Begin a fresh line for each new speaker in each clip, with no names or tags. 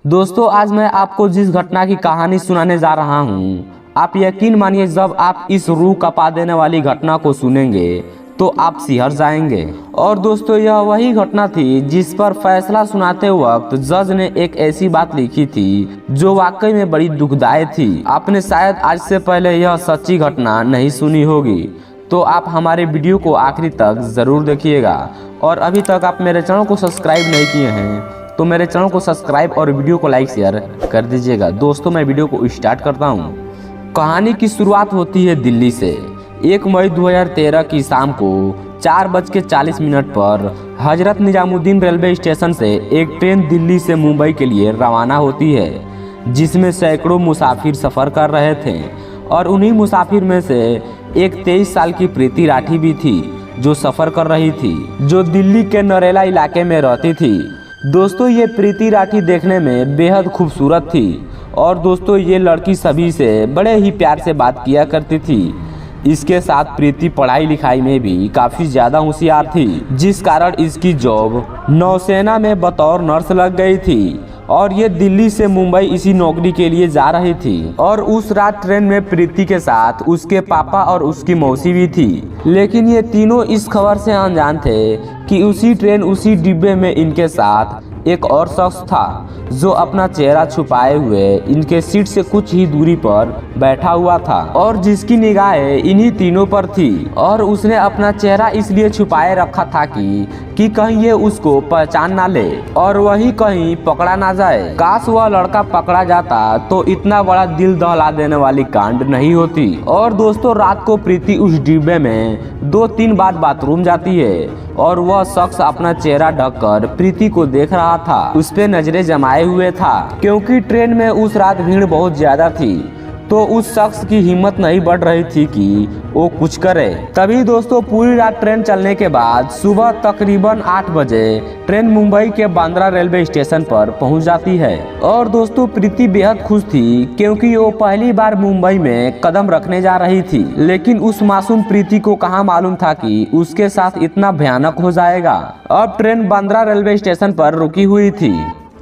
दोस्तों आज मैं आपको जिस घटना की कहानी सुनाने जा रहा हूँ, आप यकीन मानिए जब आप इस रूह कपा देने वाली घटना को सुनेंगे तो आप सिहर जाएंगे। और दोस्तों यह वही घटना थी जिस पर फैसला सुनाते वक्त जज ने एक ऐसी बात लिखी थी जो वाकई में बड़ी दुखदायी थी। आपने शायद आज से पहले यह सच्ची घटना नहीं सुनी होगी, तो आप हमारे वीडियो को आखिरी तक ज़रूर देखिएगा। और अभी तक आप मेरे चैनल को सब्सक्राइब नहीं किए हैं तो मेरे चैनल को सब्सक्राइब और वीडियो को लाइक शेयर कर दीजिएगा। दोस्तों मैं वीडियो को स्टार्ट करता हूँ। कहानी की शुरुआत होती है दिल्ली से। 1 मई 2013 की शाम को 4:40 पर हजरत निजामुद्दीन रेलवे स्टेशन से एक ट्रेन दिल्ली से मुंबई के लिए रवाना होती है, जिसमें सैकड़ों मुसाफिर सफ़र कर रहे थे। और उन्हीं मुसाफिर में से एक 23 साल की प्रीति राठी भी थी जो सफ़र कर रही थी, जो दिल्ली के नरेला इलाके में रहती थी। दोस्तों ये प्रीति राठी देखने में बेहद खूबसूरत थी और दोस्तों ये लड़की सभी से बड़े ही प्यार से बात किया करती थी। इसके साथ प्रीति पढ़ाई लिखाई में भी काफ़ी ज़्यादा होशियार थी, जिस कारण इसकी जॉब नौसेना में बतौर नर्स लग गई थी। और ये दिल्ली से मुंबई इसी नौकरी के लिए जा रही थी। और उस रात ट्रेन में प्रीति के साथ उसके पापा और उसकी मौसी भी थी। लेकिन ये तीनों इस खबर से अनजान थे कि उसी ट्रेन उसी डिब्बे में इनके साथ एक और शख्स था जो अपना चेहरा छुपाए हुए इनके सीट से कुछ ही दूरी पर बैठा हुआ था और जिसकी निगाहें इन्हीं तीनों पर थी। और उसने अपना चेहरा इसलिए छुपाए रखा था कि कहीं ये उसको पहचान ना ले और वही कहीं पकड़ा ना जाए। काश वह लड़का पकड़ा जाता तो इतना बड़ा दिल दहला देने वाली कांड नहीं होती। और दोस्तों रात को प्रीति उस डिब्बे में 2-3 बार बाथरूम जाती है और वह शख्स अपना चेहरा ढककर प्रीति को देख रहा था, उस पे नजरें जमाए हुए था। क्योंकि ट्रेन में उस रात भीड़ बहुत ज्यादा थी तो उस शख्स की हिम्मत नहीं बढ़ रही थी कि वो कुछ करे। तभी दोस्तों पूरी रात ट्रेन चलने के बाद सुबह तकरीबन 8 बजे ट्रेन मुंबई के बांद्रा रेलवे स्टेशन पर पहुंच जाती है। और दोस्तों प्रीति बेहद खुश थी क्योंकि वो पहली बार मुंबई में कदम रखने जा रही थी। लेकिन उस मासूम प्रीति को कहाँ मालूम था कि उसके साथ इतना भयानक हो जाएगा। अब ट्रेन बांद्रा रेलवे स्टेशन पर रुकी हुई थी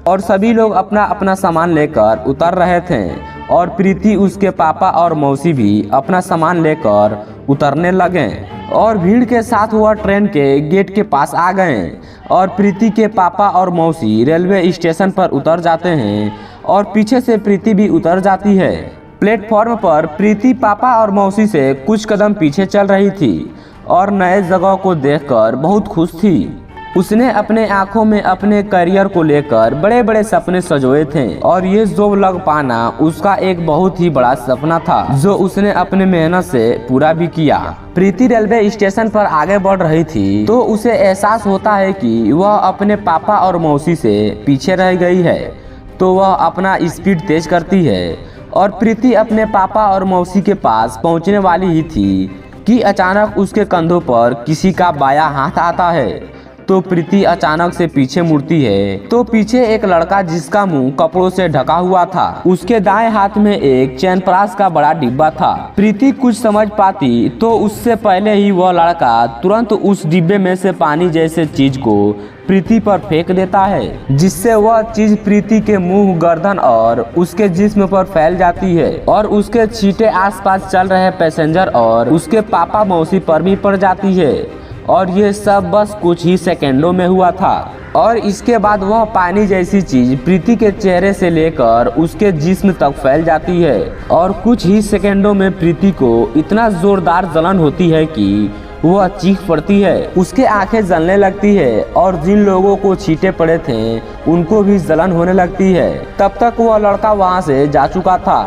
और सभी लोग अपना अपना सामान लेकर उतर रहे थे। और प्रीति उसके पापा और मौसी भी अपना सामान लेकर उतरने लगे और भीड़ के साथ वह ट्रेन के गेट के पास आ गए। और प्रीति के पापा और मौसी रेलवे स्टेशन पर उतर जाते हैं और पीछे से प्रीति भी उतर जाती है। प्लेटफॉर्म पर प्रीति पापा और मौसी से कुछ कदम पीछे चल रही थी और नए जगह को देखकर बहुत खुश थी। उसने अपने आंखों में अपने करियर को लेकर बड़े बड़े सपने सजोए थे और ये जॉब लग पाना उसका एक बहुत ही बड़ा सपना था जो उसने अपने मेहनत से पूरा भी किया। प्रीति रेलवे स्टेशन पर आगे बढ़ रही थी तो उसे एहसास होता है कि वह अपने पापा और मौसी से पीछे रह गई है। तो वह अपना स्पीड तेज करती है और प्रीति अपने पापा और मौसी के पास पहुंचने वाली ही थी कि अचानक उसके कंधों पर किसी का बायां हाथ आता है। तो प्रीति अचानक से पीछे मुड़ती है तो पीछे एक लड़का जिसका मुंह कपड़ों से ढका हुआ था, उसके दाएं हाथ में एक च्यवनप्राश का बड़ा डिब्बा था। प्रीति कुछ समझ पाती तो उससे पहले ही वह लड़का तुरंत उस डिब्बे में से पानी जैसे चीज को प्रीति पर फेंक देता है, जिससे वह चीज प्रीति के मुंह, गर्दन और उसके जिस्म पर फैल जाती है और उसके छींटे आसपास चल रहे पैसेंजर और उसके पापा मौसी पर भी पड़ जाती है। और ये सब बस कुछ ही सेकंडों में हुआ था। और इसके बाद वह पानी जैसी चीज प्रीति के चेहरे से लेकर उसके जिस्म तक फैल जाती है और कुछ ही सेकंडों में प्रीति को इतना जोरदार जलन होती है कि वह चीख पड़ती है। उसके आंखें जलने लगती है और जिन लोगों को छींटे पड़े थे उनको भी जलन होने लगती है। तब तक वह लड़का वहां से जा चुका था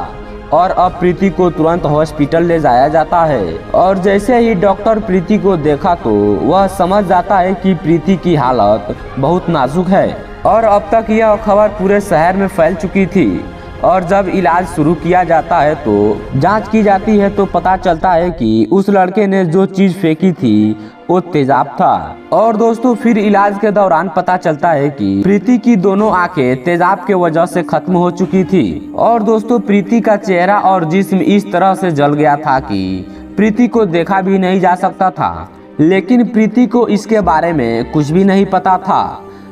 और अब प्रीति को तुरंत हॉस्पिटल ले जाया जाता है। और जैसे ही डॉक्टर प्रीति को देखा तो वह समझ जाता है कि प्रीति की हालत बहुत नाजुक है। और अब तक यह खबर पूरे शहर में फैल चुकी थी। और जब इलाज शुरू किया जाता है तो जांच की जाती है तो पता चलता है कि उस लड़के ने जो चीज़ फेंकी थी वो तेजाब था। और दोस्तों फिर इलाज के दौरान पता चलता है कि प्रीति की दोनों आंखें तेजाब के वजह से खत्म हो चुकी थी। और दोस्तों प्रीति का चेहरा और जिस्म इस तरह से जल गया था कि प्रीति को देखा भी नहीं जा सकता था। लेकिन प्रीति को इसके बारे में कुछ भी नहीं पता था।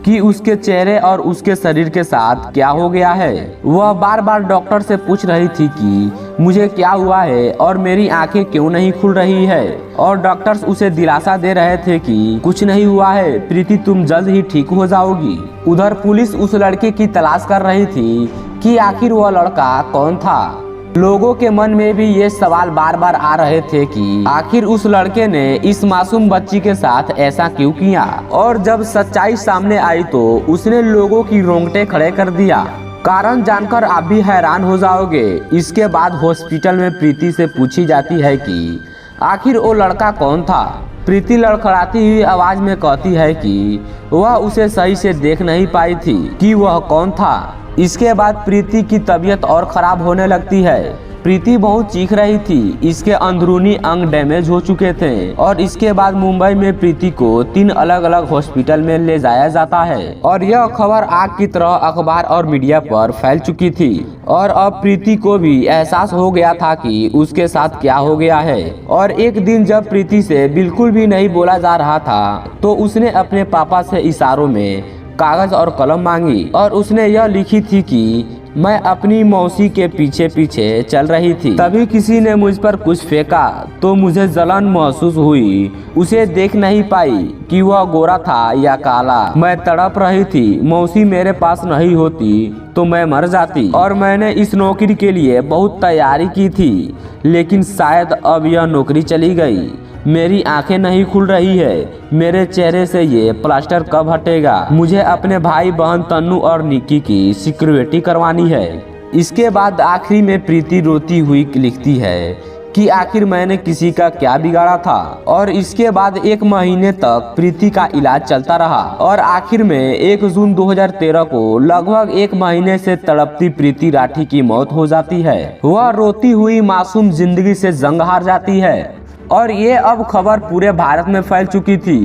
कि उसके चेहरे और उसके शरीर के साथ क्या हो गया है। वह बार बार डॉक्टर से पूछ रही थी कि मुझे क्या हुआ है और मेरी आंखें क्यों नहीं खुल रही है, और डॉक्टर्स उसे दिलासा दे रहे थे कि कुछ नहीं हुआ है प्रीति, तुम जल्द ही ठीक हो जाओगी। उधर पुलिस उस लड़के की तलाश कर रही थी कि आखिर वह लड़का कौन था। लोगों के मन में भी ये सवाल बार बार आ रहे थे कि आखिर उस लड़के ने इस मासूम बच्ची के साथ ऐसा क्यों किया। और जब सच्चाई सामने आई तो उसने लोगों की रोंगटे खड़े कर दिया। कारण जानकर आप भी हैरान हो जाओगे। इसके बाद हॉस्पिटल में प्रीति से पूछी जाती है कि आखिर वो लड़का कौन था। प्रीति लड़खड़ाती हुई आवाज में कहती है कि वह उसे सही से देख नहीं पाई थी कि वह कौन था। इसके बाद प्रीति की तबीयत और खराब होने लगती है। प्रीति बहुत चीख रही थी, इसके अंदरूनी अंग डैमेज हो चुके थे। और इसके बाद मुंबई में प्रीति को 3 अलग अलग हॉस्पिटल में ले जाया जाता है और यह खबर आग की तरह अखबार और मीडिया पर फैल चुकी थी। और अब प्रीति को भी एहसास हो गया था कि उसके साथ क्या हो गया है। और एक दिन जब प्रीति से बिल्कुल भी नहीं बोला जा रहा था तो उसने अपने पापा से इशारों में कागज और कलम मांगी और उसने यह लिखी थी कि मैं अपनी मौसी के पीछे पीछे चल रही थी। तभी किसी ने मुझ पर कुछ फेंका तो मुझे जलन महसूस हुई। उसे देख नहीं पाई कि वह गोरा था या काला। मैं तड़प रही थी। मौसी मेरे पास नहीं होती तो मैं मर जाती। और मैंने इस नौकरी के लिए बहुत तैयारी की थी, लेकिन शायद अब यह नौकरी चली गई। मेरी आंखें नहीं खुल रही है। मेरे चेहरे से ये प्लास्टर कब हटेगा। मुझे अपने भाई बहन तन्नू और निक्की की सिक्योरिटी करवानी है। इसके बाद आखिरी में प्रीति रोती हुई लिखती है कि आखिर मैंने किसी का क्या बिगाड़ा था। और इसके बाद 1 महीने तक प्रीति का इलाज चलता रहा और आखिर में 1 जून 2013 को लगभग 1 महीने से तड़पती प्रीति राठी की मौत हो जाती है। वह रोती हुई मासूम जिंदगी से जंग हार जाती है। और ये अब खबर पूरे भारत में फैल चुकी थी।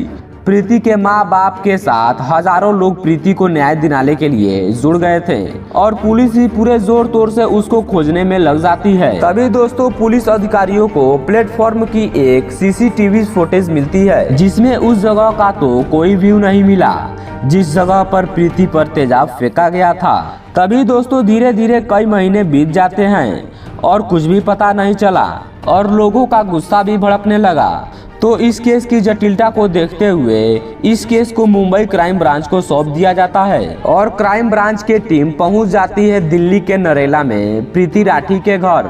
प्रीति के माँ बाप के साथ हजारों लोग प्रीति को न्याय दिलाने के लिए जुड़ गए थे और पुलिस ही पूरे जोर तोर से उसको खोजने में लग जाती है। तभी दोस्तों पुलिस अधिकारियों को प्लेटफॉर्म की एक सीसीटीवी फुटेज मिलती है जिसमें उस जगह का तो कोई व्यू नहीं मिला जिस जगह पर प्रीति पर तेजाब फेंका गया था। तभी दोस्तों धीरे धीरे कई महीने बीत जाते हैं और कुछ भी पता नहीं चला और लोगों का गुस्सा भी भड़कने लगा। तो इस केस की जटिलता को देखते हुए इस केस को मुंबई क्राइम ब्रांच को सौंप दिया जाता है और क्राइम ब्रांच की टीम पहुंच जाती है दिल्ली के नरेला में प्रीति राठी के घर।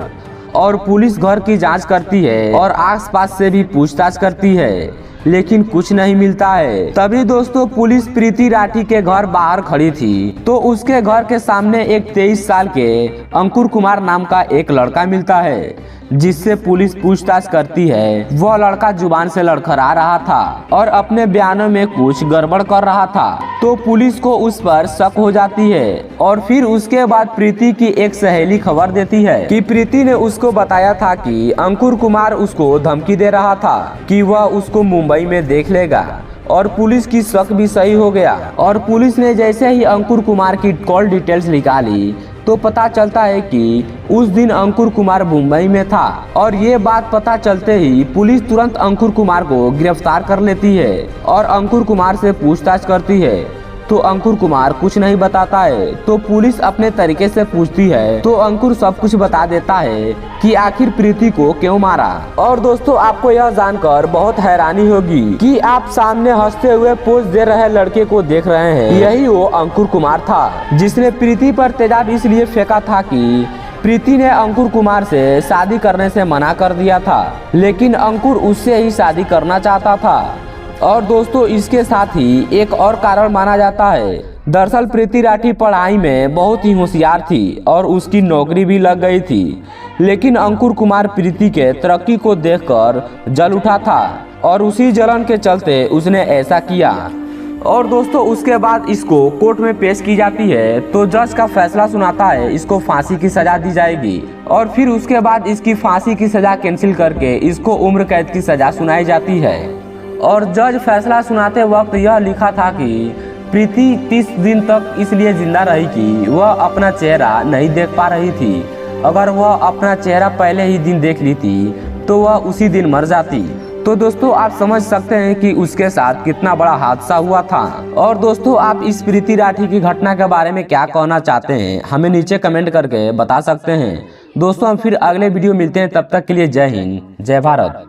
और पुलिस घर की जांच करती है और आसपास से भी पूछताछ करती है, लेकिन कुछ नहीं मिलता है। तभी दोस्तों पुलिस प्रीति राठी के घर बाहर खड़ी थी तो उसके घर के सामने एक 23 साल के अंकुर कुमार नाम का एक लड़का मिलता है जिससे पुलिस पूछताछ करती है। वह लड़का जुबान से लड़खड़ा रहा था और अपने बयानों में कुछ गड़बड़ कर रहा था। तो पुलिस को उस पर शक हो जाती है और फिर उसके बाद प्रीति की एक सहेली खबर देती है कि प्रीति ने उसको बताया था कि अंकुर कुमार उसको धमकी दे रहा था कि वह उसको मुंबई में देख लेगा। और पुलिस की शक भी सही हो गया और पुलिस ने जैसे ही अंकुर कुमार की कॉल डिटेल्स निकाली तो पता चलता है कि उस दिन अंकुर कुमार मुंबई में था। और ये बात पता चलते ही पुलिस तुरंत अंकुर कुमार को गिरफ्तार कर लेती है और अंकुर कुमार से पूछताछ करती है। तो अंकुर कुमार कुछ नहीं बताता है तो पुलिस अपने तरीके से पूछती है तो अंकुर सब कुछ बता देता है कि आखिर प्रीति को क्यों मारा। और दोस्तों आपको यह जानकर बहुत हैरानी होगी कि आप सामने हंसते हुए पोज दे रहे लड़के को देख रहे हैं, यही वो अंकुर कुमार था जिसने प्रीति पर तेजाब इसलिए फेंका था कि प्रीति ने अंकुर कुमार से शादी करने से मना कर दिया था, लेकिन अंकुर उससे ही शादी करना चाहता था। और दोस्तों इसके साथ ही एक और कारण माना जाता है। दरअसल प्रीति राठी पढ़ाई में बहुत ही होशियार थी और उसकी नौकरी भी लग गई थी, लेकिन अंकुर कुमार प्रीति के तरक्की को देखकर जल उठा था और उसी जलन के चलते उसने ऐसा किया। और दोस्तों उसके बाद इसको कोर्ट में पेश की जाती है तो जज का फैसला सुनाता है इसको फांसी की सजा दी जाएगी। और फिर उसके बाद इसकी फांसी की सजा कैंसिल करके इसको उम्र कैद की सजा सुनाई जाती है। और जज फैसला सुनाते वक्त यह लिखा था कि प्रीति 30 दिन तक इसलिए जिंदा रही कि वह अपना चेहरा नहीं देख पा रही थी। अगर वह अपना चेहरा पहले ही दिन देख ली थी तो वह उसी दिन मर जाती। तो दोस्तों आप समझ सकते हैं कि उसके साथ कितना बड़ा हादसा हुआ था। और दोस्तों आप इस प्रीति राठी की घटना के बारे में क्या कहना चाहते हैं, हमें नीचे कमेंट करके बता सकते हैं। दोस्तों हम फिर अगले वीडियो मिलते हैं, तब तक के लिए जय हिंद, जय भारत।